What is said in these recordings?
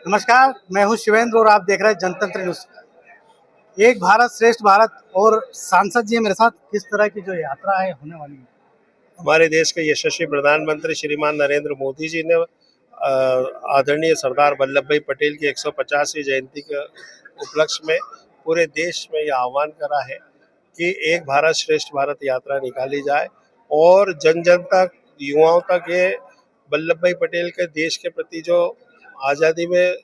नमस्कार, मैं हूं शिवेंद्र और आप देख रहे हैं जनतंत्र न्यूज। एक भारत श्रेष्ठ भारत और सांसद जी मेरे साथ किस तरह की जो यात्रा है होने वाली है। हमारे देश के यशस्वी प्रधानमंत्री श्रीमान नरेंद्र मोदी जी ने आदरणीय सरदार वल्लभ भाई पटेल की 150वीं जयंती के उपलक्ष्य में पूरे देश में यह आह्वान करा है कि एक भारत श्रेष्ठ भारत यात्रा निकाली जाए और जन जन तक, युवाओं तक ये वल्लभ भाई पटेल के देश के प्रति जो आज़ादी में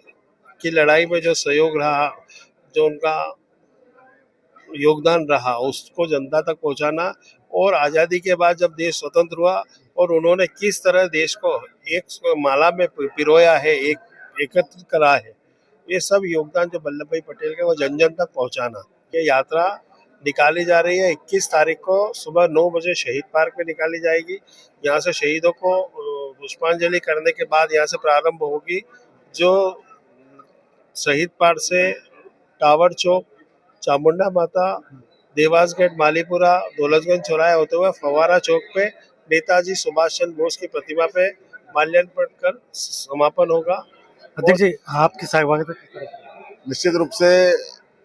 की लड़ाई में जो सहयोग रहा, जो उनका योगदान रहा, उसको जनता तक पहुंचाना। और आज़ादी के बाद जब देश स्वतंत्र हुआ और उन्होंने किस तरह देश को एक माला में पिरोया है, एक एकत्र करा है, ये सब योगदान जो वल्लभ भाई पटेल के वो जन जन तक पहुंचाना। ये यात्रा निकाली जा रही है 21 तारीख को सुबह 9 बजे शहीद पार्क में निकाली जाएगी। यहाँ से शहीदों को पुष्पांजलि करने के बाद यहाँ से प्रारंभ होगी, जो शहीद पार्क से टावर चौक, चामुंडा माता, देवास गेट, मालीपुरा, दौलतगंज चौराहे होते हुए फवारा चौक पे नेताजी सुभाष चंद्र बोस की प्रतिमा पे माल्यार्पण कर समापन होगा। अध्यक्ष जी, आपकी स्वागत है। निश्चित रूप से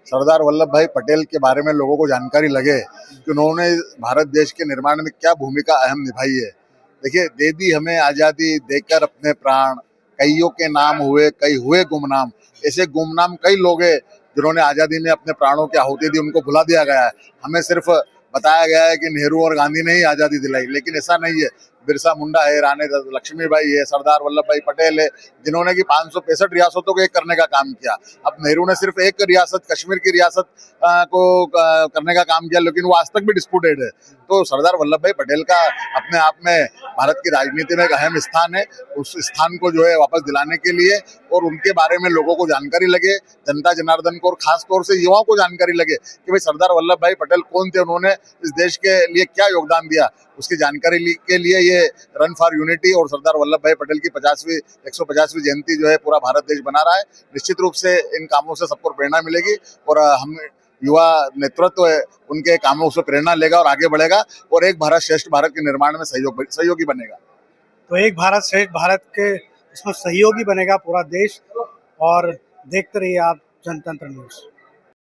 सरदार वल्लभ भाई पटेल के बारे में लोगों को जानकारी लगे कि उन्होंने भारत देश के निर्माण में क्या भूमिका अहम निभाई है। देखिए, दे दी हमें आज़ादी, देकर अपने प्राण, कईयों के नाम हुए, कई हुए गुमनाम। ऐसे गुमनाम कई लोग हैं जिन्होंने आज़ादी में अपने प्राणों की आहुति दी, उनको भुला दिया गया है। हमें सिर्फ बताया गया है कि नेहरू और गांधी ने ही आज़ादी दिलाई, लेकिन ऐसा नहीं है। बिरसा मुंडा है, रानी लक्ष्मीबाई है, सरदार वल्लभ भाई पटेल है, जिन्होंने कि 565 रियासतों को एक करने का काम किया। अब नेहरू ने सिर्फ एक रियासत, कश्मीर की रियासत को करने का काम किया, लेकिन वो आज तक भी डिस्प्यूटेड है। तो सरदार वल्लभ भाई पटेल का अपने आप में भारत की राजनीति में एक अहम स्थान है। उस स्थान को जो है वापस दिलाने के लिए और उनके बारे में लोगों को जानकारी लगे, जनता जनार्दन को और खास तौर से युवाओं को जानकारी लगे कि भाई सरदार वल्लभ भाई पटेल कौन थे, उन्होंने इस देश के लिए क्या योगदान दिया, उसकी जानकारी के लिए ये रन फॉर यूनिटी और सरदार वल्लभ भाई पटेल की 150वीं जयंती जो है पूरा भारत देश बना रहा है। निश्चित रूप से इन कामों से सबको प्रेरणा मिलेगी और हम युवा नेतृत्व है उनके कामों से प्रेरणा लेगा और आगे बढ़ेगा और एक भारत श्रेष्ठ भारत के निर्माण में सहयोगी बनेगा। तो एक भारत श्रेष्ठ भारत के इसमें सहयोगी बनेगा पूरा देश। और देखते रहिए आप जनतंत्र न्यूज।